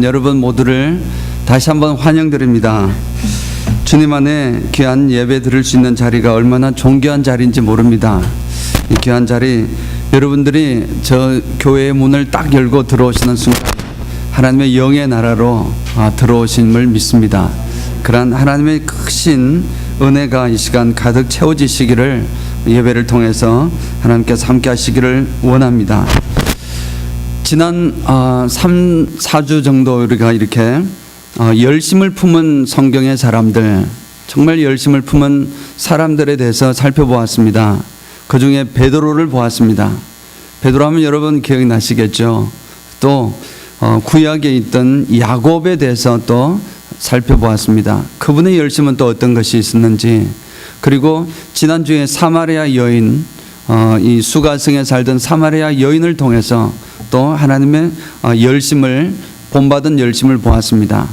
여러분 모두를 다시 한번 환영드립니다. 주님 안에 귀한 예배 드릴 수 있는 자리가 얼마나 존귀한 자리인지 모릅니다. 이 귀한 자리, 여러분들이 저 교회의 문을 딱 열고 들어오시는 순간 하나님의 영의 나라로 들어오심을 믿습니다. 그러한 하나님의 크신 은혜가 이 시간 가득 채워지시기를 예배를 통해서 하나님께서 함께 하시기를 원합니다. 지난 3-4주 정도 우리가 이렇게 열심을 품은 성경의 사람들, 정말 열심을 품은 사람들에 대해서 살펴보았습니다. 그 중에 베드로를 보았습니다. 베드로 하면 여러분 기억이 나시겠죠. 또 구약에 있던 야곱에 대해서 또 살펴보았습니다. 그분의 열심은 또 어떤 것이 있었는지, 그리고 지난주에 사마리아 여인, 이 수가성에 살던 사마리아 여인을 통해서 또 하나님의 열심을, 본받은 열심을 보았습니다.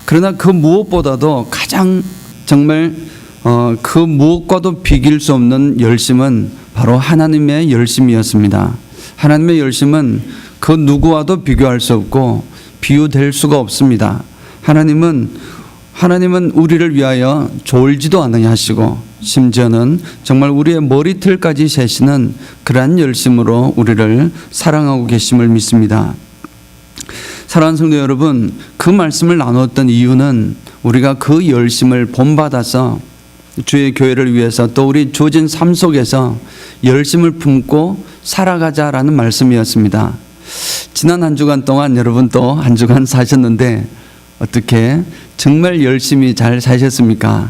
그러나 그 무엇보다도 가장 정말 그 무엇과도 비길 수 없는 열심은 바로 하나님의 열심이었습니다. 하나님의 열심은 그 누구와도 비교할 수 없고 비유될 수가 없습니다. 하나님은 우리를 위하여 졸지도 않으냐 하시고, 심지어는 정말 우리의 머리털까지 세시는 그러한 열심으로 우리를 사랑하고 계심을 믿습니다. 사랑하는 성도 여러분, 그 말씀을 나눴던 이유는 우리가 그 열심을 본받아서 주의 교회를 위해서 또 우리 주어진 삶 속에서 열심을 품고 살아가자라는 말씀이었습니다. 지난 한 주간 동안 여러분 또 한 주간 사셨는데 어떻게 정말 열심히 잘 사셨습니까?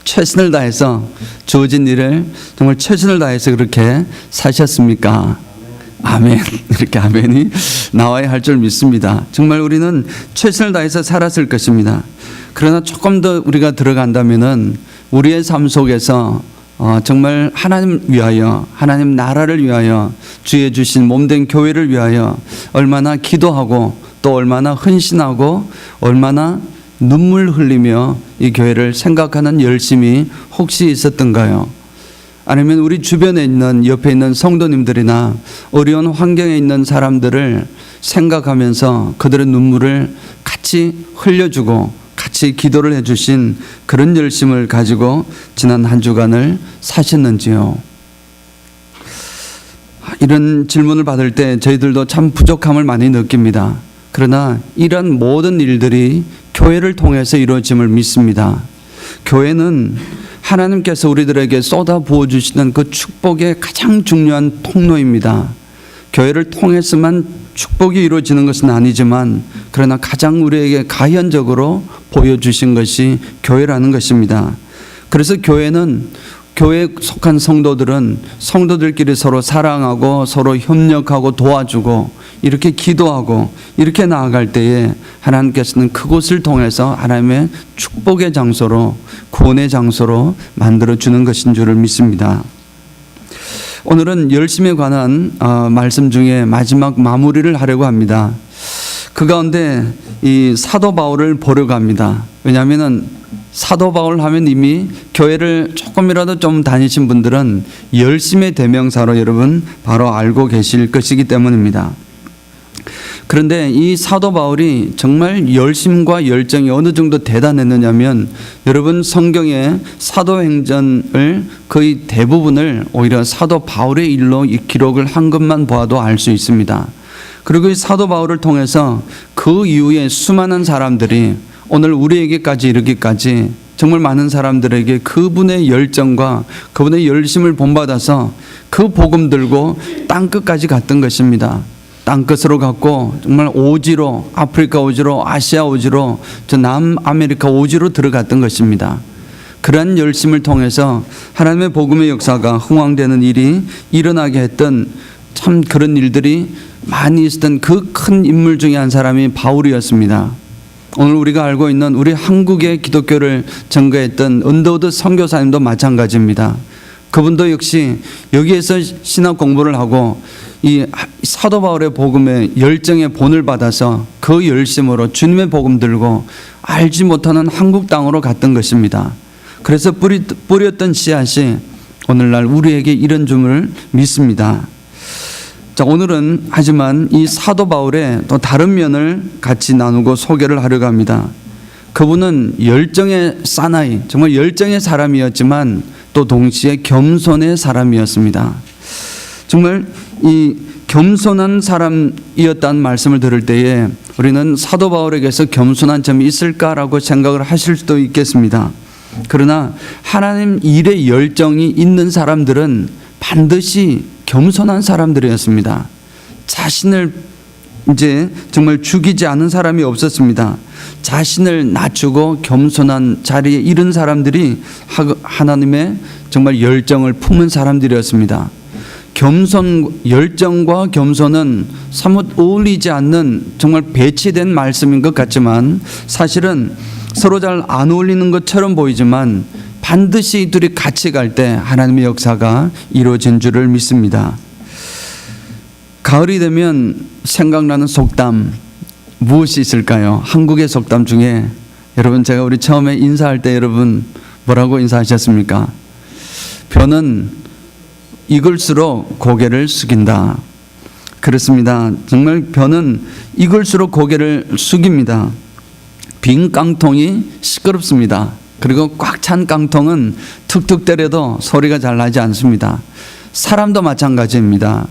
최선을 다해서 주어진 일을 정말 최선을 다해서 그렇게 사셨습니까? 아멘. 이렇게 아멘이 나와야 할 줄 믿습니다. 정말 우리는 최선을 다해서 살았을 것입니다. 그러나 조금 더 우리가 들어간다면은 우리의 삶 속에서 정말 하나님 위하여, 하나님 나라를 위하여, 주의 주신 몸된 교회를 위하여 얼마나 기도하고 또 얼마나 헌신하고 얼마나 눈물 흘리며 이 교회를 생각하는 열심이 혹시 있었던가요? 아니면 우리 주변에 있는, 옆에 있는 성도님들이나 어려운 환경에 있는 사람들을 생각하면서 그들의 눈물을 같이 흘려주고 같이 기도를 해주신 그런 열심을 가지고 지난 한 주간을 사셨는지요? 이런 질문을 받을 때 저희들도 참 부족함을 많이 느낍니다. 그러나 이런 모든 일들이 교회를 통해서 이루어짐을 믿습니다. 교회는 하나님께서 우리들에게 쏟아 부어주시는 그 축복의 가장 중요한 통로입니다. 교회를 통해서만 축복이 이루어지는 것은 아니지만, 그러나 가장 우리에게 가현적으로 보여주신 것이 교회라는 것입니다. 그래서 교회에 속한 성도들은 성도들끼리 서로 사랑하고 서로 협력하고 도와주고 이렇게 기도하고 이렇게 나아갈 때에 하나님께서는 그곳을 통해서 하나님의 축복의 장소로, 구원의 장소로 만들어주는 것인 줄을 믿습니다. 오늘은 열심에 관한 말씀 중에 마지막 마무리를 하려고 합니다. 그 가운데 이 사도 바울을 보려고 합니다. 왜냐하면 사도 바울 하면 이미 교회를 조금이라도 좀 다니신 분들은 열심의 대명사로 여러분 바로 알고 계실 것이기 때문입니다. 그런데 이 사도 바울이 정말 열심과 열정이 어느 정도 대단했느냐면, 여러분 성경의 사도행전을 거의 대부분을 오히려 사도 바울의 일로 이 기록을 한 것만 보아도 알 수 있습니다. 그리고 이 사도 바울을 통해서 그 이후에 수많은 사람들이 오늘 우리에게까지 이르기까지 정말 많은 사람들에게 그분의 열정과 그분의 열심을 본받아서 그 복음 들고 땅끝까지 갔던 것입니다. 땅끝으로 갔고 정말 오지로, 아프리카 오지로, 아시아 오지로, 저 남아메리카 오지로 들어갔던 것입니다. 그러한 열심을 통해서 하나님의 복음의 역사가 흥왕되는 일이 일어나게 했던 참 그런 일들이 많이 있었던 그 큰 인물 중에 한 사람이 바울이었습니다. 오늘 우리가 알고 있는 우리 한국의 기독교를 전거했던 언더우드 선교사님도 마찬가지입니다. 그분도 역시 여기에서 신학 공부를 하고 이 사도 바울의 복음의 열정의 본을 받아서 그 열심으로 주님의 복음 들고 알지 못하는 한국 땅으로 갔던 것입니다. 그래서 뿌렸던 씨앗이 오늘날 우리에게 이런 줄을 믿습니다. 자, 오늘은 하지만 이 사도 바울의 또 다른 면을 같이 나누고 소개를 하려고 합니다. 그분은 열정의 사나이, 정말 열정의 사람이었지만 또 동시에 겸손의 사람이었습니다. 정말 이 겸손한 사람이었다는 말씀을 들을 때에 우리는 사도 바울에게서 겸손한 점이 있을까라고 생각을 하실 수도 있겠습니다. 그러나 하나님 일에 열정이 있는 사람들은 반드시 겸손한 사람들이었습니다. 자신을 이제 정말 죽이지 않은 사람이 없었습니다. 자신을 낮추고 겸손한 자리에 이른 사람들이 하나님의 정말 열정을 품은 사람들이었습니다. 열정과 겸손은 사뭇 어울리지 않는 정말 배치된 말씀인 것 같지만 사실은 서로 잘 안 어울리는 것처럼 보이지만 반드시 이 둘이 같이 갈 때 하나님의 역사가 이루어진 줄을 믿습니다. 가을이 되면 생각나는 속담 무엇이 있을까요? 한국의 속담 중에 여러분, 제가 우리 처음에 인사할 때 여러분 뭐라고 인사하셨습니까? 벼는 익을수록 고개를 숙인다. 그렇습니다. 정말 벼는 익을수록 고개를 숙입니다. 빈 깡통이 시끄럽습니다. 그리고 꽉 찬 깡통은 툭툭 때려도 소리가 잘 나지 않습니다. 사람도 마찬가지입니다.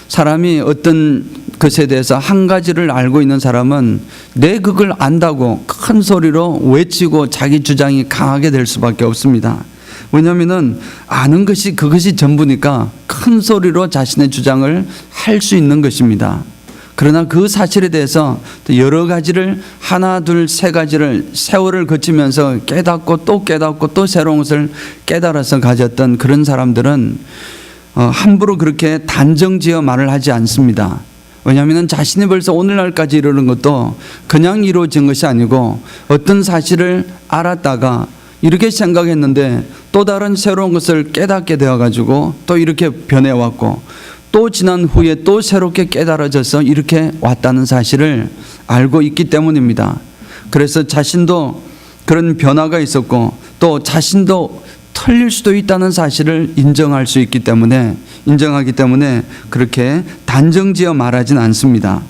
사람이 어떤 것에 대해서 한 가지를 알고 있는 사람은 내 그걸 안다고 큰 소리로 외치고 자기 주장이 강하게 될 수밖에 없습니다. 왜냐하면 아는 것이 그것이 전부니까 큰 소리로 자신의 주장을 할 수 있는 것입니다. 그러나 그 사실에 대해서 여러 가지를 하나 둘 세 가지를 세월을 거치면서 깨닫고 또 새로운 것을 깨달아서 가졌던 그런 사람들은 함부로 그렇게 단정지어 말을 하지 않습니다. 왜냐하면 자신이 벌써 오늘날까지 이르는 것도 그냥 이루어진 것이 아니고 어떤 사실을 알았다가 이렇게 생각했는데 또 다른 새로운 것을 깨닫게 되어가지고 또 이렇게 변해왔고 또 지난 후에 또 새롭게 깨달아져서 이렇게 왔다는 사실을 알고 있기 때문입니다. 그래서 자신도 그런 변화가 있었고 또 자신도 틀릴 수도 있다는 사실을 인정하기 때문에 그렇게 단정지어 말하진 않습니다.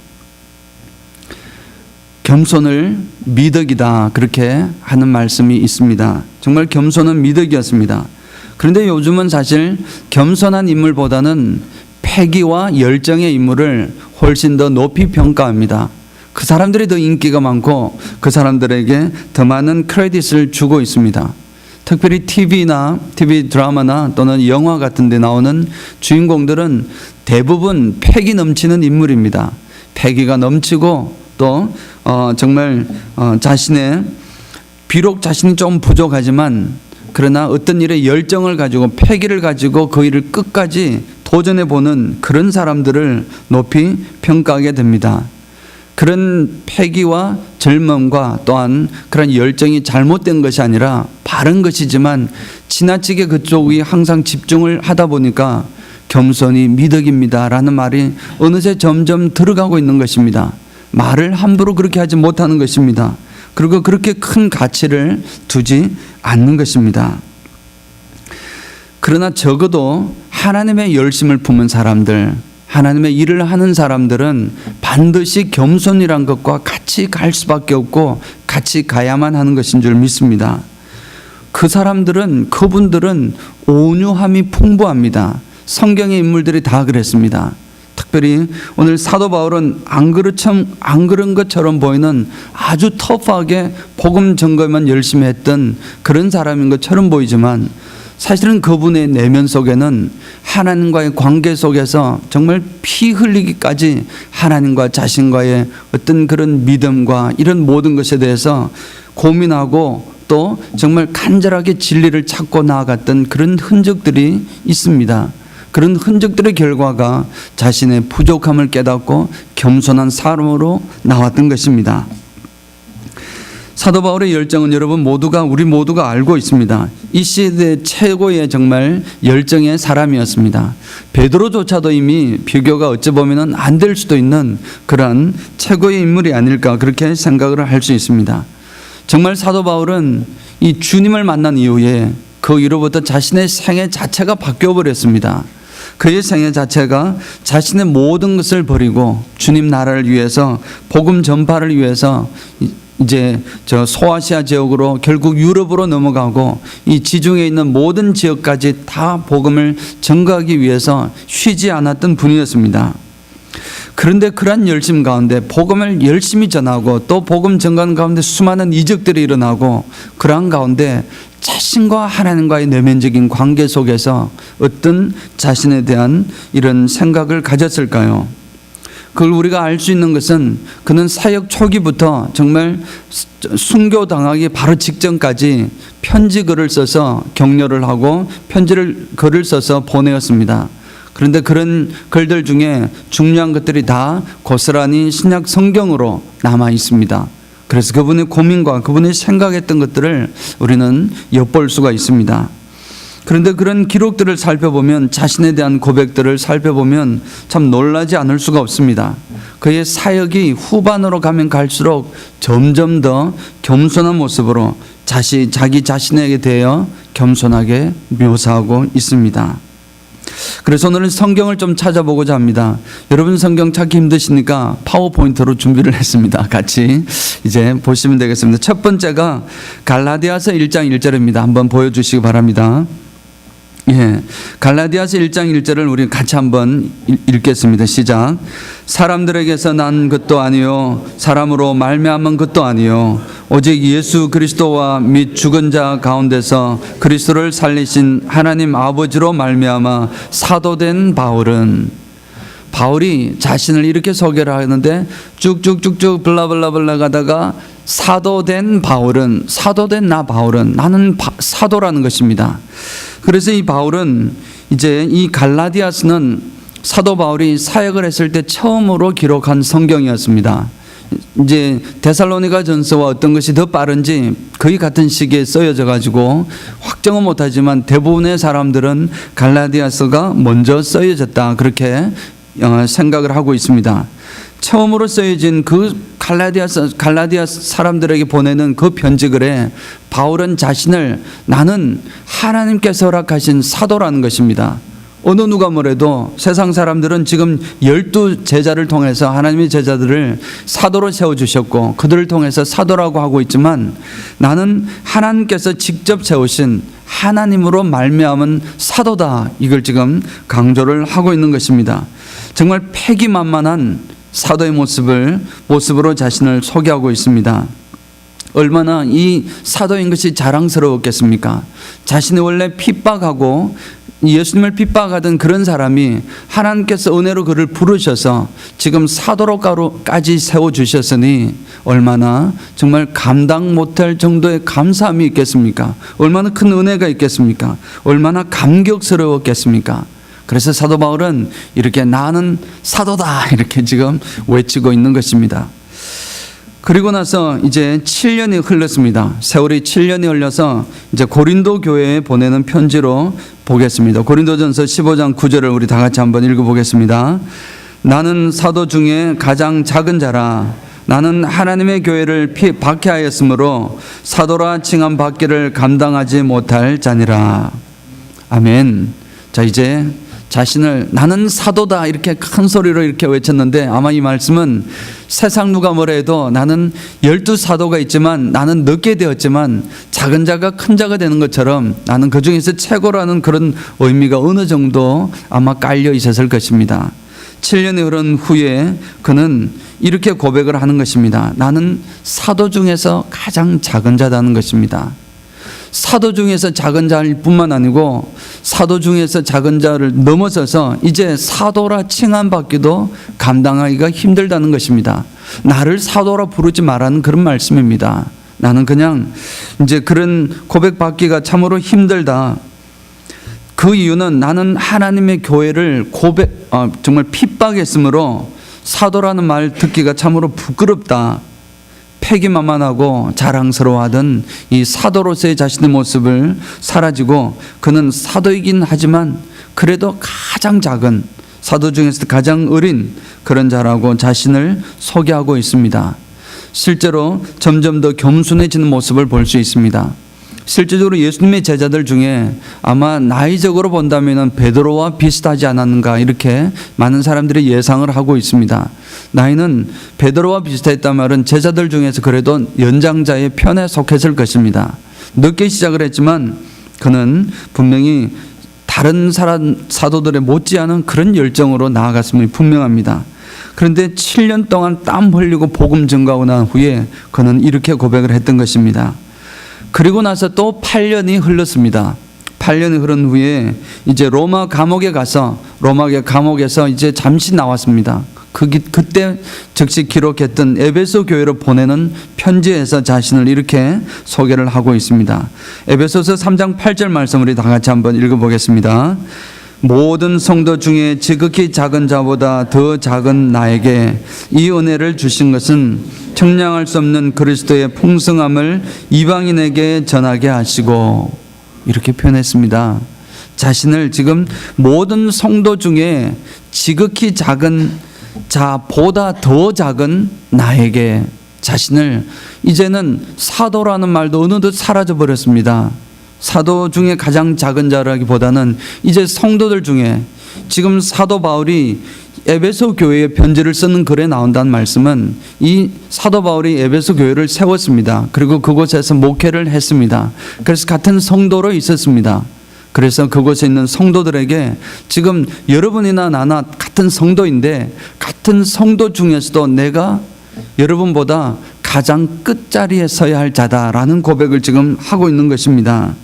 겸손을 미덕이다, 그렇게 하는 말씀이 있습니다. 정말 겸손은 미덕이었습니다. 그런데 요즘은 사실 겸손한 인물보다는 패기와 열정의 인물을 훨씬 더 높이 평가합니다. 그 사람들이 더 인기가 많고 그 사람들에게 더 많은 크레딧을 주고 있습니다. 특별히 TV 드라마나 또는 영화 같은 데 나오는 주인공들은 대부분 패기 넘치는 인물입니다. 패기가 넘치고 또 정말 비록 자신이 좀 부족하지만 그러나 어떤 일에 열정을 가지고 패기를 가지고 그 일을 끝까지 도전해보는 그런 사람들을 높이 평가하게 됩니다. 그런 패기와 젊음과 또한 그런 열정이 잘못된 것이 아니라 바른 것이지만 지나치게 그쪽이 항상 집중을 하다 보니까 겸손이 미덕입니다라는 말이 어느새 점점 들어가고 있는 것입니다. 말을 함부로 그렇게 하지 못하는 것입니다. 그리고 그렇게 큰 가치를 두지 않는 것입니다. 그러나 적어도 하나님의 열심을 품은 사람들, 하나님의 일을 하는 사람들은 반드시 겸손이란 것과 같이 갈 수밖에 없고 같이 가야만 하는 것인 줄 믿습니다. 그분들은 온유함이 풍부합니다. 성경의 인물들이 다 그랬습니다. 특별히 오늘 사도 바울은 안 그런 것처럼 보이는 아주 터프하게 복음 전거만 열심히 했던 그런 사람인 것처럼 보이지만 사실은 그분의 내면 속에는 하나님과의 관계 속에서 정말 피 흘리기까지 하나님과 자신과의 어떤 그런 믿음과 이런 모든 것에 대해서 고민하고 또 정말 간절하게 진리를 찾고 나아갔던 그런 흔적들이 있습니다. 그런 흔적들의 결과가 자신의 부족함을 깨닫고 겸손한 사람으로 나왔던 것입니다. 사도 바울의 열정은 우리 모두가 알고 있습니다. 이 시대 최고의 정말 열정의 사람이었습니다. 베드로조차도 이미 비교가 어찌 보면 안 될 수도 있는 그런 최고의 인물이 아닐까 그렇게 생각을 할 수 있습니다. 정말 사도 바울은 이 주님을 만난 이후에 그 이후로부터 자신의 생애 자체가 바뀌어 버렸습니다. 그의 생애 자체가 자신의 모든 것을 버리고 주님 나라를 위해서 복음 전파를 위해서 이제 저 소아시아 지역으로 결국 유럽으로 넘어가고 이 지중해 있는 모든 지역까지 다 복음을 전가하기 위해서 쉬지 않았던 분이었습니다. 그런데 그러한 열심 가운데 복음을 열심히 전하고 또 복음 전가하는 가운데 수많은 이적들이 일어나고 그러한 가운데 자신과 하나님과의 내면적인 관계 속에서 어떤 자신에 대한 이런 생각을 가졌을까요? 그걸 우리가 알 수 있는 것은 그는 사역 초기부터 정말 순교당하기 바로 직전까지 편지글을 써서 격려를 하고 글을 써서 보내었습니다. 그런데 그런 글들 중에 중요한 것들이 다 고스란히 신약 성경으로 남아 있습니다. 그래서 그분의 고민과 그분이 생각했던 것들을 우리는 엿볼 수가 있습니다. 그런데 그런 기록들을 살펴보면 자신에 대한 고백들을 살펴보면 참 놀라지 않을 수가 없습니다. 그의 사역이 후반으로 가면 갈수록 점점 더 겸손한 모습으로 자기 자신에게 대해 겸손하게 묘사하고 있습니다. 그래서 오늘은 성경을 좀 찾아보고자 합니다. 여러분 성경 찾기 힘드시니까 파워포인트로 준비를 했습니다. 같이 이제 보시면 되겠습니다. 첫 번째가 갈라디아서 1장 1절입니다. 한번 보여주시기 바랍니다. 예, 갈라디아서 1장 1절을 우리 같이 한번 읽겠습니다. 시작. 사람들에게서 난 것도 아니요 사람으로 말미암은 것도 아니요 오직 예수 그리스도와 및 죽은 자 가운데서 그리스도를 살리신 하나님 아버지로 말미암아 사도된 바울이 자신을 이렇게 소개를 하는데 쭉쭉쭉쭉 블라블라블라 가다가 사도된 바울은 나는 사도라는 것입니다. 그래서 이 바울은 이제 이 갈라디아서는 사도 바울이 사역을 했을 때 처음으로 기록한 성경이었습니다. 이제 데살로니가 전서와 어떤 것이 더 빠른지 거의 같은 시기에 쓰여져 가지고 확정은 못하지만 대부분의 사람들은 갈라디아서가 먼저 쓰여졌다 그렇게 생각을 하고 있습니다. 처음으로 쓰여진 그 갈라디아 사람들에게 보내는 그 편지글에 바울은 자신을 나는 하나님께서 허락하신 사도라는 것입니다. 어느 누가 뭐래도 세상 사람들은 지금 12제자를 통해서 하나님의 제자들을 사도로 세워주셨고 그들을 통해서 사도라고 하고 있지만 나는 하나님께서 직접 세우신 하나님으로 말미암은 사도다, 이걸 지금 강조를 하고 있는 것입니다. 정말 패기만만한 사도의 모습으로 자신을 소개하고 있습니다. 얼마나 이 사도인 것이 자랑스러웠겠습니까? 자신이 원래 핍박하고 예수님을 핍박하던 그런 사람이 하나님께서 은혜로 그를 부르셔서 지금 사도로까지 세워주셨으니 얼마나 정말 감당 못할 정도의 감사함이 있겠습니까? 얼마나 큰 은혜가 있겠습니까? 얼마나 감격스러웠겠습니까? 그래서 사도 바울은 이렇게 나는 사도다 이렇게 지금 외치고 있는 것입니다. 그리고 나서 이제 7년이 흘렀습니다. 세월이 7년이 흘러서 이제 고린도 교회에 보내는 편지로 보겠습니다. 고린도전서 15장 9절을 우리 다 같이 한번 읽어보겠습니다. 나는 사도 중에 가장 작은 자라. 나는 하나님의 교회를 박해하였으므로 사도라 칭함 받기를 감당하지 못할 자니라. 아멘. 자, 이제 자신을 나는 사도다 이렇게 큰 소리로 이렇게 외쳤는데 아마 이 말씀은 세상 누가 뭐라 해도 나는 12사도가 있지만 나는 늦게 되었지만 작은 자가 큰 자가 되는 것처럼 나는 그 중에서 최고라는 그런 의미가 어느 정도 아마 깔려 있었을 것입니다. 7년이 흐른 후에 그는 이렇게 고백을 하는 것입니다. 나는 사도 중에서 가장 작은 자다는 것입니다. 사도 중에서 작은 자일 뿐만 아니고 사도 중에서 작은 자를 넘어서서 이제 사도라 칭함받기도 감당하기가 힘들다는 것입니다. 나를 사도라 부르지 말라는 그런 말씀입니다. 나는 그냥 이제 그런 고백받기가 참으로 힘들다. 그 이유는 나는 하나님의 교회를 정말 핍박했으므로 사도라는 말 듣기가 참으로 부끄럽다. 패기만만하고 자랑스러워하던 이 사도로서의 자신의 모습을 사라지고 그는 사도이긴 하지만 그래도 가장 작은 사도 중에서 가장 어린 그런 자라고 자신을 소개하고 있습니다. 실제로 점점 더 겸손해지는 모습을 볼 수 있습니다. 실제적으로 예수님의 제자들 중에 아마 나이적으로 본다면 베드로와 비슷하지 않았는가 이렇게 많은 사람들이 예상을 하고 있습니다. 나이는 베드로와 비슷했단 말은 제자들 중에서 그래도 연장자의 편에 속했을 것입니다. 늦게 시작을 했지만 그는 분명히 다른 사도들의 못지않은 그런 열정으로 나아갔음이 분명합니다. 그런데 7년 동안 땀 흘리고 복음 전가하고 난 후에 그는 이렇게 고백을 했던 것입니다. 그리고 나서 또 8년이 흘렀습니다. 8년이 흐른 후에 이제 로마 감옥에서 이제 잠시 나왔습니다. 그때 즉시 기록했던 에베소 교회로 보내는 편지에서 자신을 이렇게 소개를 하고 있습니다. 에베소서 3장 8절 말씀 우리 다 같이 한번 읽어보겠습니다. 모든 성도 중에 지극히 작은 자보다 더 작은 나에게 이 은혜를 주신 것은 청량할 수 없는 그리스도의 풍성함을 이방인에게 전하게 하시고, 이렇게 표현했습니다. 자신을 지금 모든 성도 중에 지극히 작은 자보다 더 작은 나에게, 자신을 이제는 사도라는 말도 어느덧 사라져 버렸습니다. 사도 중에 가장 작은 자라기보다는 이제 성도들 중에, 지금 사도 바울이 에베소 교회에 편지를 쓰는 글에 나온다는 말씀은 이 사도 바울이 에베소 교회를 세웠습니다. 그리고 그곳에서 목회를 했습니다. 그래서 같은 성도로 있었습니다. 그래서 그곳에 있는 성도들에게 지금 여러분이나 나나 같은 성도인데 같은 성도 중에서도 내가 여러분보다 가장 끝자리에 서야 할 자다라는 고백을 지금 하고 있는 것입니다.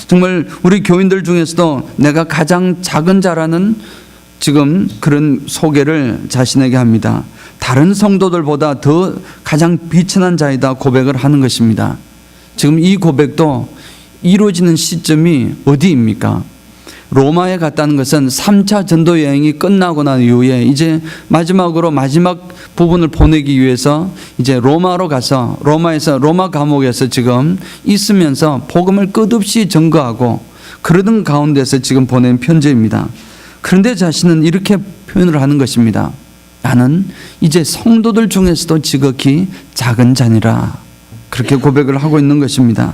정말 우리 교인들 중에서도 내가 가장 작은 자라는 지금 그런 소개를 자신에게 합니다. 다른 성도들보다 더 가장 비천한 자이다 고백을 하는 것입니다. 지금 이 고백도 이루어지는 시점이 어디입니까? 로마에 갔다는 것은 3차 전도 여행이 끝나고 난 이후에 이제 마지막 부분을 보내기 위해서 이제 로마로 가서 로마 감옥에서 지금 있으면서 복음을 끝없이 전거하고 그러던 가운데서 지금 보낸 편지입니다. 그런데 자신은 이렇게 표현을 하는 것입니다. 나는 이제 성도들 중에서도 지극히 작은 자니라. 그렇게 고백을 하고 있는 것입니다.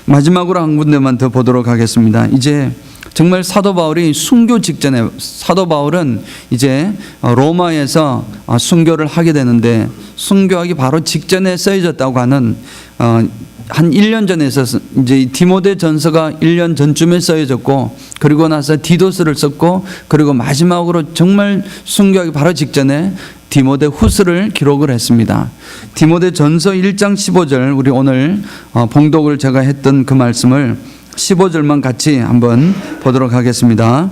마지막으로 한 군데만 더 보도록 하겠습니다. 이제 정말 사도 바울이 순교 직전에, 사도 바울은 이제 로마에서 순교를 하게 되는데 순교하기 바로 직전에 쓰여졌다고 하는 한 1년 전에 있어서 이제 디모데 전서가 1년 전쯤에 쓰여졌고, 그리고 나서 디도스를 썼고, 그리고 마지막으로 정말 순교하기 바로 직전에 디모데 후서를 기록을 했습니다. 디모데 전서 1장 15절, 우리 오늘 봉독을 제가 했던 그 말씀을 15절만 같이 한번 보도록 하겠습니다.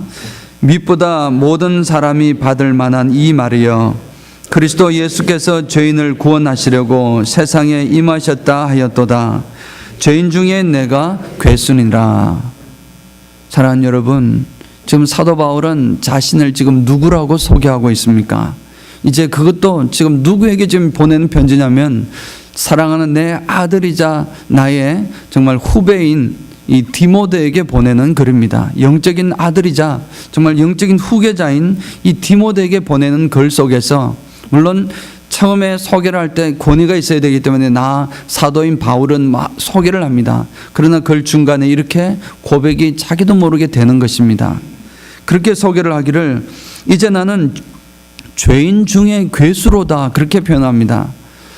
밑보다 모든 사람이 받을 만한 이 말이여, 그리스도 예수께서 죄인을 구원하시려고 세상에 임하셨다 하였도다. 죄인 중에 내가 괴순이라. 사랑하는 여러분, 지금 사도 바울은 자신을 지금 누구라고 소개하고 있습니까? 이제 그것도 지금 누구에게 지금 보내는 편지냐면 사랑하는 내 아들이자 나의 정말 후배인 이 디모데에게 보내는 글입니다. 영적인 아들이자 정말 영적인 후계자인 이 디모데에게 보내는 글 속에서, 물론 처음에 소개를 할 때 권위가 있어야 되기 때문에 나 사도인 바울은 소개를 합니다. 그러나 글 중간에 이렇게 고백이 자기도 모르게 되는 것입니다. 그렇게 소개를 하기를, 이제 나는 죄인 중에 괴수로다, 그렇게 표현합니다.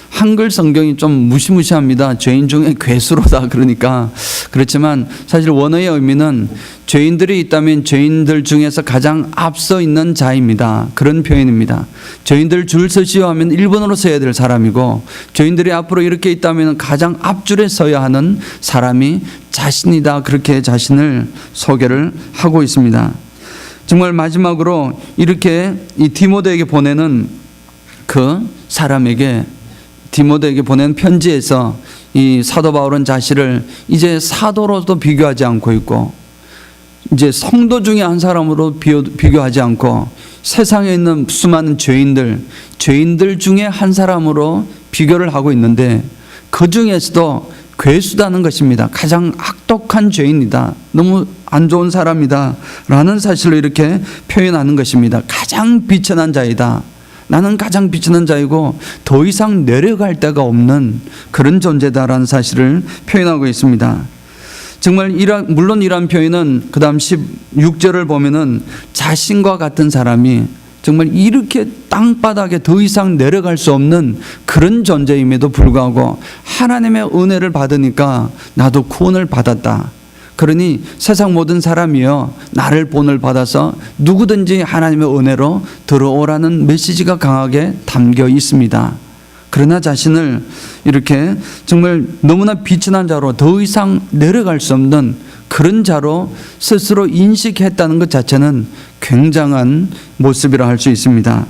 한글 성경이 좀 무시무시합니다. 죄인 중에 괴수로다 그러니까. 그렇지만 사실 원어의 의미는 죄인들이 있다면 죄인들 중에서 가장 앞서 있는 자입니다. 그런 표현입니다. 죄인들 줄 서시오 하면 1번으로 서야 될 사람이고, 죄인들이 앞으로 이렇게 있다면 가장 앞줄에 서야 하는 사람이 자신이다, 그렇게 자신을 소개를 하고 있습니다. 정말 마지막으로 이렇게 이 디모데에게 보내는 그 사람에게, 디모데에게 보낸 편지에서 이 사도 바울은 자신을 이제 사도로도 비교하지 않고 있고, 이제 성도 중에 한 사람으로 비교하지 않고 세상에 있는 수많은 죄인들 중에 한 사람으로 비교를 하고 있는데, 그 중에서도 괴수다는 것입니다. 가장 악독한 죄인이다, 너무 안 좋은 사람이다 라는 사실로 이렇게 표현하는 것입니다. 가장 비천한 자이다, 나는 가장 비천한 자이고 더 이상 내려갈 데가 없는 그런 존재다라는 사실을 표현하고 있습니다. 정말 물론 이러한 표현은 그 다음 16절을 보면은 자신과 같은 사람이 정말 이렇게 땅바닥에 더 이상 내려갈 수 없는 그런 존재임에도 불구하고 하나님의 은혜를 받으니까 나도 구원을 받았다. 그러니 세상 모든 사람이여 나를 본을 받아서 누구든지 하나님의 은혜로 들어오라는 메시지가 강하게 담겨 있습니다. 그러나 자신을 이렇게 정말 너무나 비천한 자로 더 이상 내려갈 수 없는 그런 자로 스스로 인식했다는 것 자체는 굉장한 모습이라 할 수 있습니다.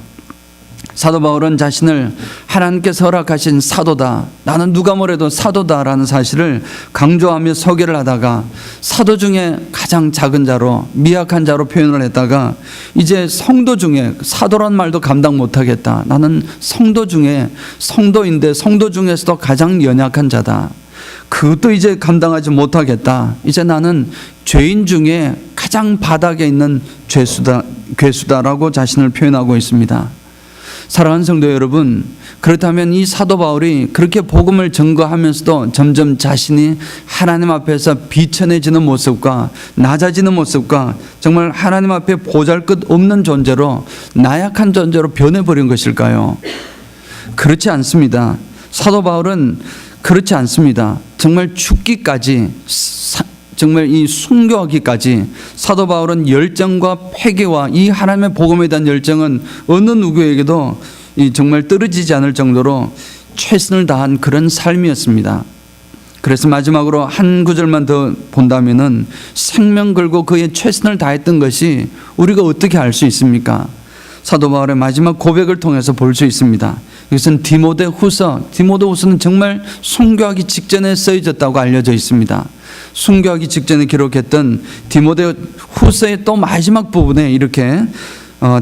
사도 바울은 자신을 하나님께서 허락하신 사도다, 나는 누가 뭐래도 사도다라는 사실을 강조하며 소개를 하다가 사도 중에 가장 작은 자로, 미약한 자로 표현을 했다가 이제 성도 중에, 사도란 말도 감당 못하겠다, 나는 성도 중에 성도인데 성도 중에서도 가장 연약한 자다, 그것도 이제 감당하지 못하겠다, 이제 나는 죄인 중에 가장 바닥에 있는 괴수다라고 자신을 표현하고 있습니다. 사랑하는 성도 여러분, 그렇다면 이 사도 바울이 그렇게 복음을 전거하면서도 점점 자신이 하나님 앞에서 비천해지는 모습과 낮아지는 모습과 정말 하나님 앞에 보잘것없는 존재로, 나약한 존재로 변해버린 것일까요? 그렇지 않습니다. 사도 바울은 그렇지 않습니다. 정말 죽기까지, 정말 이 순교하기까지 사도 바울은 열정과 패기와 이 하나님의 복음에 대한 열정은 어느 누구에게도 정말 떨어지지 않을 정도로 최선을 다한 그런 삶이었습니다. 그래서 마지막으로 한 구절만 더 본다면은 생명 걸고 그의 최선을 다했던 것이 우리가 어떻게 알 수 있습니까? 사도 바울의 마지막 고백을 통해서 볼 수 있습니다. 이것은 디모데후서는 정말 순교하기 직전에 쓰여졌다고 알려져 있습니다. 순교하기 직전에 기록했던 디모데후서의 또 마지막 부분에 이렇게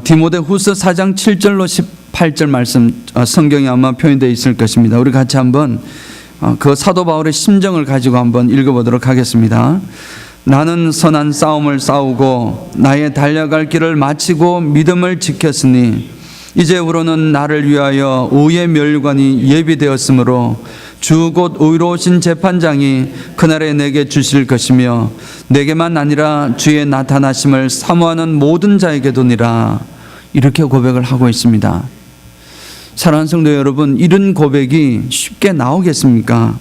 디모데후서 4장 7절로 18절 말씀, 성경에 아마 표현되어 있을 것입니다. 우리 같이 한번 그 사도 바울의 심정을 가지고 한번 읽어보도록 하겠습니다. 나는 선한 싸움을 싸우고 나의 달려갈 길을 마치고 믿음을 지켰으니 이제후로는 나를 위하여 의의 멸관이 예비되었으므로 주 곧 의로우신 재판장이 그날에 내게 주실 것이며 내게만 아니라 주의 나타나심을 사모하는 모든 자에게도니라. 이렇게 고백을 하고 있습니다. 사랑하는 성도 여러분, 이런 고백이 쉽게 나오겠습니까?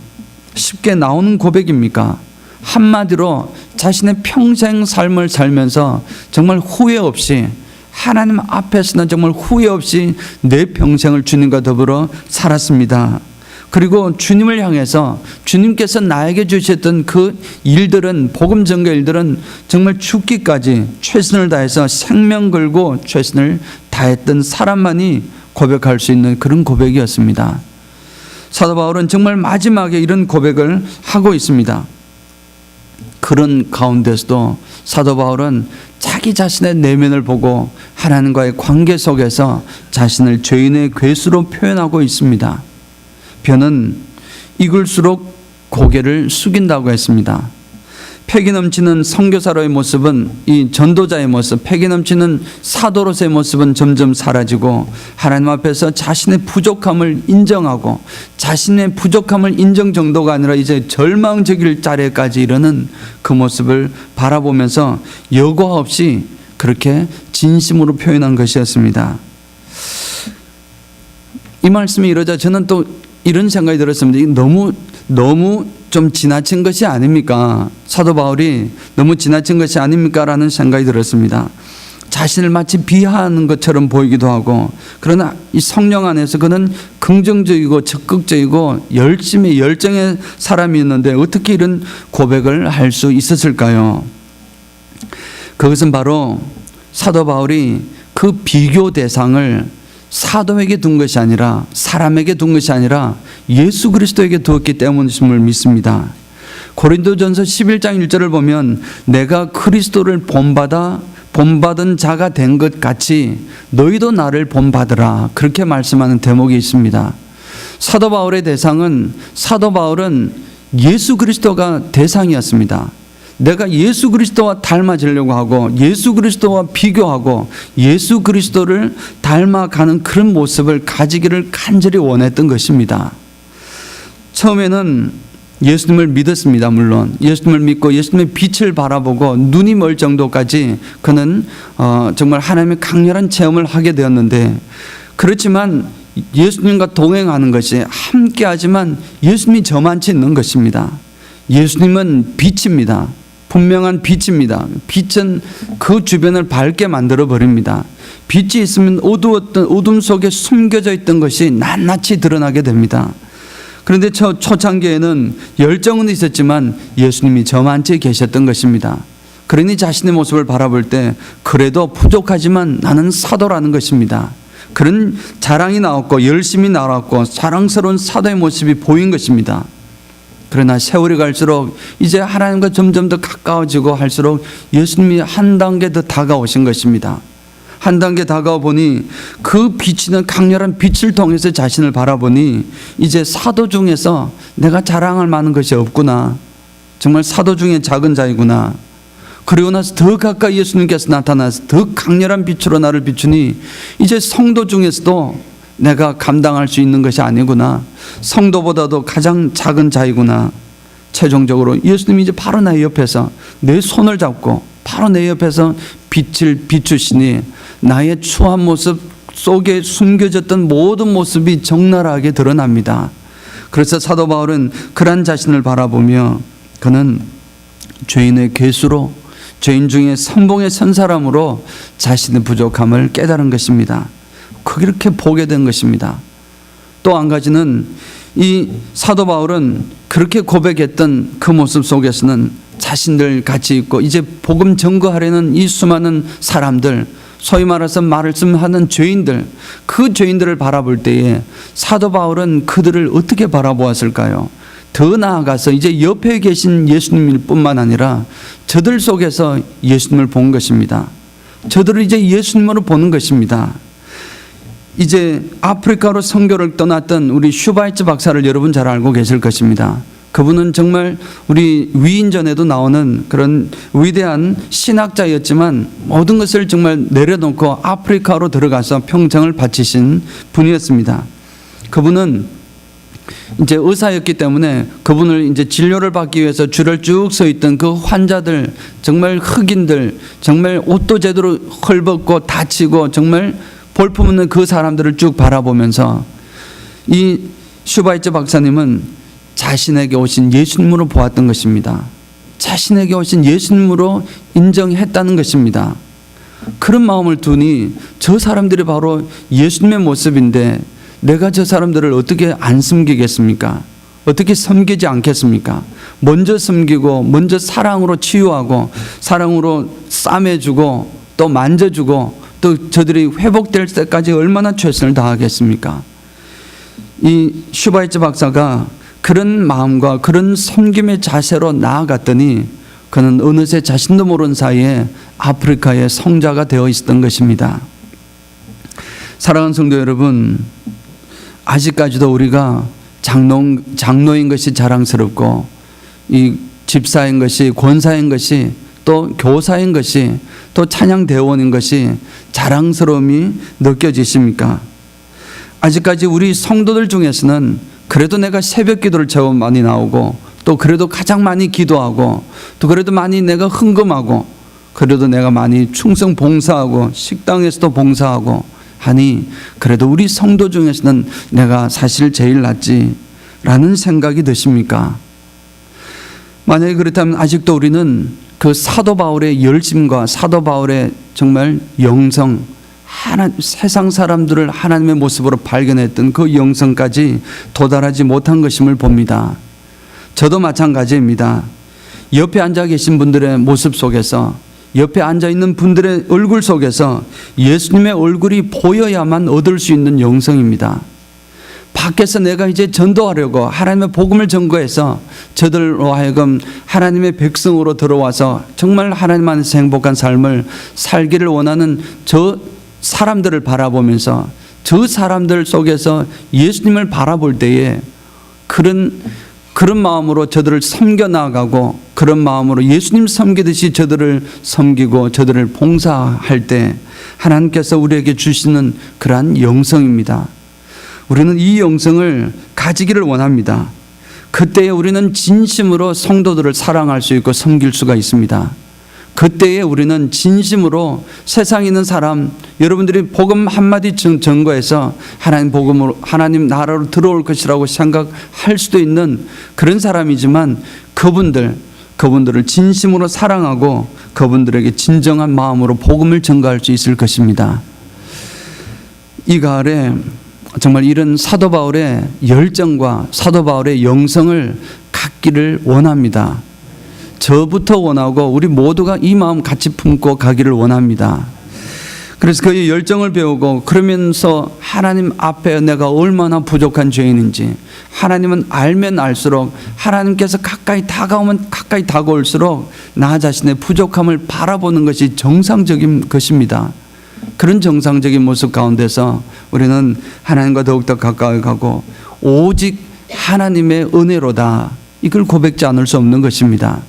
쉽게 나오는 고백입니까? 한마디로 자신의 평생 삶을 살면서 정말 후회 없이, 하나님 앞에서는 정말 후회 없이 내 평생을 주님과 더불어 살았습니다. 그리고 주님을 향해서 주님께서 나에게 주셨던 그 일들은, 복음 전개 일들은 정말 죽기까지 최선을 다해서 생명 걸고 최선을 다했던 사람만이 고백할 수 있는 그런 고백이었습니다. 사도 바울은 정말 마지막에 이런 고백을 하고 있습니다. 그런 가운데서도 사도 바울은 자기 자신의 내면을 보고 하나님과의 관계 속에서 자신을 죄인의 괴수로 표현하고 있습니다. 벼는 익을수록 고개를 숙인다고 했습니다. 패기 넘치는 선교사로의 모습은, 이 전도자의 모습, 패기 넘치는 사도로서의 모습은 점점 사라지고 하나님 앞에서 자신의 부족함을 인정하고, 자신의 부족함을 인정 정도가 아니라 이제 절망적일 자리까지 이르는 그 모습을 바라보면서 여과 없이 그렇게 진심으로 표현한 것이었습니다. 이 말씀이 이러자 저는 또 이런 생각이 들었습니다. 너무 좀 지나친 것이 아닙니까? 사도 바울이 너무 지나친 것이 아닙니까? 라는 생각이 들었습니다. 자신을 마치 비하하는 것처럼 보이기도 하고, 그러나 이 성령 안에서 그는 긍정적이고 적극적이고 열정의 사람이었는데 어떻게 이런 고백을 할 수 있었을까요? 그것은 바로 사도 바울이 그 비교 대상을 사도에게 둔 것이 아니라, 사람에게 둔 것이 아니라 예수 그리스도에게 두었기 때문임을 믿습니다. 고린도전서 11장 1절을 보면 내가 그리스도를 본받은 자가 된 것 같이 너희도 나를 본받으라, 그렇게 말씀하는 대목이 있습니다. 사도 바울의 대상은, 사도 바울은 예수 그리스도가 대상이었습니다. 내가 예수 그리스도와 닮아지려고 하고 예수 그리스도와 비교하고 예수 그리스도를 닮아가는 그런 모습을 가지기를 간절히 원했던 것입니다. 처음에는 예수님을 믿었습니다. 물론 예수님을 믿고 예수님의 빛을 바라보고 눈이 멀 정도까지 그는 정말 하나님의 강렬한 체험을 하게 되었는데, 그렇지만 예수님과 동행하는 것이 함께하지만 예수님이 저만치 있는 것입니다. 예수님은 빛입니다. 분명한 빛입니다. 빛은 그 주변을 밝게 만들어 버립니다. 빛이 있으면 어두웠던 어둠 속에 숨겨져 있던 것이 낱낱이 드러나게 됩니다. 그런데 초창기에는 열정은 있었지만 예수님이 저만치 계셨던 것입니다. 그러니 자신의 모습을 바라볼 때 그래도 부족하지만 나는 사도라는 것입니다. 그런 자랑이 나왔고 열심히 나왔고 자랑스러운 사도의 모습이 보인 것입니다. 그러나 세월이 갈수록 이제 하나님과 점점 더 가까워지고 할수록 예수님이 한 단계 더 다가오신 것입니다. 한 단계 다가와 보니 그 비치는 강렬한 빛을 통해서 자신을 바라보니 이제 사도 중에서 내가 자랑할 만한 것이 없구나. 정말 사도 중에 작은 자이구나. 그리고 나서 더 가까이 예수님께서 나타나서 더 강렬한 빛으로 나를 비추니 이제 성도 중에서도 내가 감당할 수 있는 것이 아니구나. 성도보다도 가장 작은 자이구나. 최종적으로 예수님이 이제 바로 내 옆에서 내 손을 잡고 바로 내 옆에서 빛을 비추시니 나의 추한 모습 속에 숨겨졌던 모든 모습이 적나라하게 드러납니다. 그래서 사도 바울은 그러한 자신을 바라보며 그는 죄인의 괴수로, 죄인 중에 선봉에 선 사람으로 자신의 부족함을 깨달은 것입니다. 그렇게 보게 된 것입니다. 또 한 가지는 이 사도 바울은 그렇게 고백했던 그 모습 속에서는 자신들 같이 있고 이제 복음 전거하려는 이 수많은 사람들, 소위 말해서 말씀하는 죄인들, 그 죄인들을 바라볼 때에 사도 바울은 그들을 어떻게 바라보았을까요? 더 나아가서 이제 옆에 계신 예수님일 뿐만 아니라 저들 속에서 예수님을 본 것입니다. 저들을 이제 예수님으로 보는 것입니다. 이제 아프리카로 선교를 떠났던 우리 슈바이츠 박사를 여러분 잘 알고 계실 것입니다. 그분은 정말 우리 위인전에도 나오는 그런 위대한 신학자였지만 모든 것을 정말 내려놓고 아프리카로 들어가서 평생을 바치신 분이었습니다. 그분은 이제 의사였기 때문에 그분을 이제 진료를 받기 위해서 줄을 쭉 서 있던 그 환자들, 정말 흑인들, 정말 옷도 제대로 헐벗고 다치고 정말 볼품없는 그 사람들을 쭉 바라보면서 이 슈바이츠 박사님은 자신에게 오신 예수님으로 보았던 것입니다. 자신에게 오신 예수님으로 인정했다는 것입니다. 그런 마음을 두니 저 사람들이 바로 예수님의 모습인데 내가 저 사람들을 어떻게 안 섬기겠습니까? 어떻게 섬기지 않겠습니까? 먼저 섬기고 먼저 사랑으로 치유하고 사랑으로 싸매주고 또 만져주고 또 저들이 회복될 때까지 얼마나 최선을 다하겠습니까? 이 슈바이츠 박사가 그런 마음과 그런 섬김의 자세로 나아갔더니 그는 어느새 자신도 모르는 사이에 아프리카의 성자가 되어 있었던 것입니다. 사랑하는 성도 여러분, 아직까지도 우리가 장로인 것이 자랑스럽고 이 집사인 것이, 권사인 것이, 또 교사인 것이, 또 찬양대원인 것이 자랑스러움이 느껴지십니까? 아직까지 우리 성도들 중에서는 그래도 내가 새벽 기도를 제법 많이 나오고 또 그래도 가장 많이 기도하고 또 그래도 많이 내가 헌금하고 그래도 내가 많이 충성 봉사하고 식당에서도 봉사하고 하니 그래도 우리 성도 중에서는 내가 사실 제일 낫지라는 생각이 드십니까? 만약에 그렇다면 아직도 우리는 그 사도 바울의 열심과 사도 바울의 정말 영성, 세상 사람들을 하나님의 모습으로 발견했던 그 영성까지 도달하지 못한 것임을 봅니다. 저도 마찬가지입니다. 옆에 앉아 계신 분들의 모습 속에서, 옆에 앉아 있는 분들의 얼굴 속에서 예수님의 얼굴이 보여야만 얻을 수 있는 영성입니다. 밖에서 내가 이제 전도하려고 하나님의 복음을 전거해서 저들로 하여금 하나님의 백성으로 들어와서 정말 하나님 안에서 행복한 삶을 살기를 원하는 저 사람들을 바라보면서 저 사람들 속에서 예수님을 바라볼 때에 그런 마음으로 저들을 섬겨 나가고 그런 마음으로 예수님 섬기듯이 저들을 섬기고 저들을 봉사할 때 하나님께서 우리에게 주시는 그러한 영성입니다. 우리는 이 영성을 가지기를 원합니다. 그때에 우리는 진심으로 성도들을 사랑할 수 있고 섬길 수가 있습니다. 그때에 우리는 진심으로 세상에 있는 사람, 여러분들이 복음 한마디 증거해서 하나님 복음으로, 하나님 나라로 들어올 것이라고 생각할 수도 있는 그런 사람이지만 그분들을 진심으로 사랑하고 그분들에게 진정한 마음으로 복음을 전가할 수 있을 것입니다. 이 가을에 정말 이런 사도 바울의 열정과 사도 바울의 영성을 갖기를 원합니다. 저부터 원하고 우리 모두가 이 마음 같이 품고 가기를 원합니다. 그래서 그의 열정을 배우고 그러면서 하나님 앞에 내가 얼마나 부족한 죄인인지 하나님은 알면 알수록 하나님께서 가까이 다가오면 가까이 다가올수록 나 자신의 부족함을 바라보는 것이 정상적인 것입니다. 그런 정상적인 모습 가운데서 우리는 하나님과 더욱더 가까이 가고 오직 하나님의 은혜로다, 이걸 고백지 않을 수 없는 것입니다.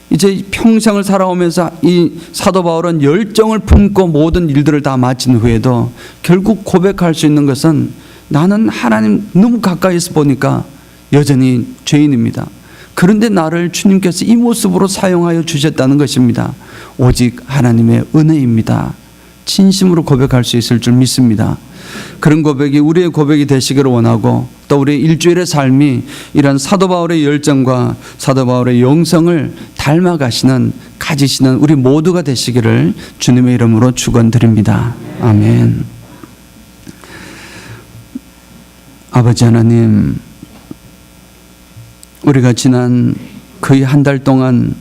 이제 평생을 살아오면서 이 사도 바울은 열정을 품고 모든 일들을 다 마친 후에도 결국 고백할 수 있는 것은 나는 하나님 너무 가까이서 보니까 여전히 죄인입니다. 그런데 나를 주님께서 이 모습으로 사용하여 주셨다는 것입니다. 오직 하나님의 은혜입니다. 진심으로 고백할 수 있을 줄 믿습니다. 그런 고백이 우리의 고백이 되시기를 원하고 또 우리의 일주일의 삶이 이런 사도 바울의 열정과 사도 바울의 영성을 닮아가시는, 가지시는 우리 모두가 되시기를 주님의 이름으로 축원드립니다. 아멘. 아버지 하나님, 우리가 지난 거의 한 달 동안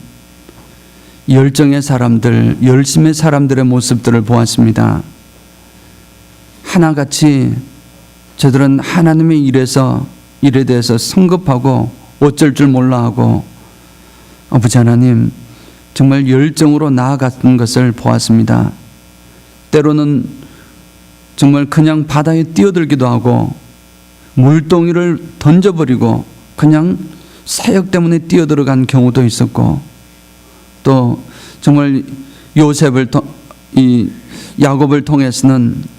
열정의 사람들, 열심의 사람들의 모습들을 보았습니다. 하나같이 저들은 하나님의 일에 대해서 성급하고 어쩔 줄 몰라 하고 아버지 하나님 정말 열정으로 나아갔던 것을 보았습니다. 때로는 정말 그냥 바다에 뛰어들기도 하고 물동이를 던져버리고 그냥 사역 때문에 뛰어들어간 경우도 있었고 또 정말 야곱을 통해서는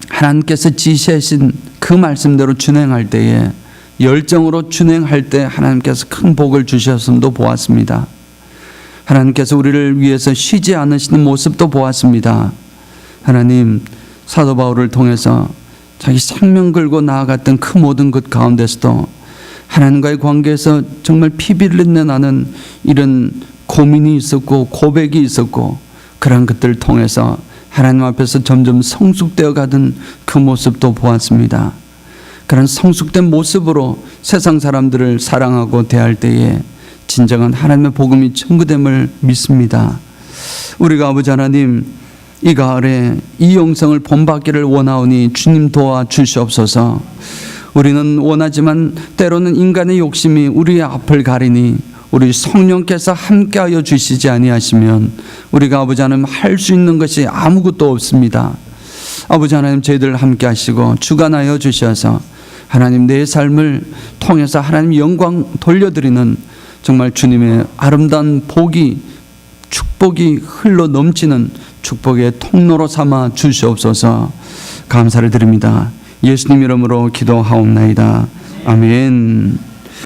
하나님께서 지시하신 그 말씀대로 준행할 때에 열정으로 준행할 때 하나님께서 큰 복을 주셨음도 보았습니다. 하나님께서 우리를 위해서 쉬지 않으시는 모습도 보았습니다. 하나님, 사도 바울을 통해서 자기 생명 걸고 나아갔던 그 모든 것 가운데서도 하나님과의 관계에서 정말 피비린내 나는 이런 고민이 있었고 고백이 있었고 그런 것들을 통해서 하나님 앞에서 점점 성숙되어 가던 그 모습도 보았습니다. 그런 성숙된 모습으로 세상 사람들을 사랑하고 대할 때에 진정한 하나님의 복음이 전구됨을 믿습니다. 우리가 아버지 하나님 이 가을에 이 영성을 본받기를 원하오니 주님 도와주시옵소서. 우리는 원하지만 때로는 인간의 욕심이 우리의 앞을 가리니 우리 성령께서 함께하여 주시지 아니하시면 우리가 아버지 하나님 할 수 있는 것이 아무것도 없습니다. 아버지 하나님 저희들 함께 하시고 주관하여 주셔서 하나님 내 삶을 통해서 하나님 영광 돌려드리는 정말 주님의 아름다운 축복이 흘러 넘치는 축복의 통로로 삼아 주시옵소서. 감사를 드립니다. 예수님 이름으로 기도하옵나이다. 아멘.